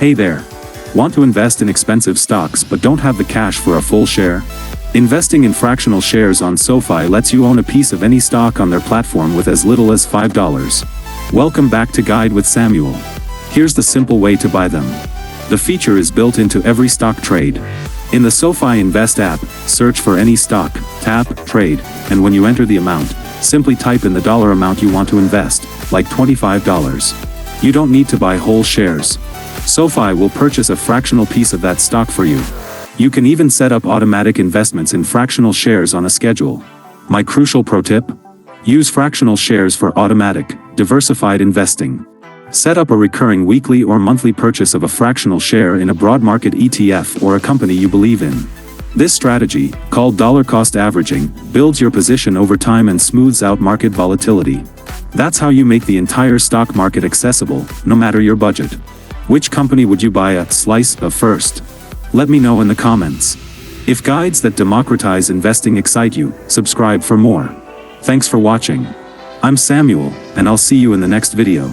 Hey there. Want to invest in expensive stocks but don't have the cash for a full share? Investing in fractional shares on SoFi lets you own a piece of any stock on their platform with as little as $5. Welcome back to Guide with Samuel. Here's the simple way to buy them. The feature is built into every stock trade. In the SoFi Invest app, search for any stock, tap, trade, and when you enter the amount, simply type in the dollar amount you want to invest, like $25. You don't need to buy whole shares. SoFi will purchase a fractional piece of that stock for you. You can even set up automatic investments in fractional shares on a schedule. My crucial pro tip? Use fractional shares for automatic, diversified investing. Set up a recurring weekly or monthly purchase of a fractional share in a broad market ETF or a company you believe in. This strategy, called dollar cost averaging, builds your position over time and smooths out market volatility. That's how you make the entire stock market accessible, no matter your budget. Which company would you buy a slice of first? Let me know in the comments. If guides that democratize investing excite you, subscribe for more. Thanks for watching. I'm Samuel, and I'll see you in the next video.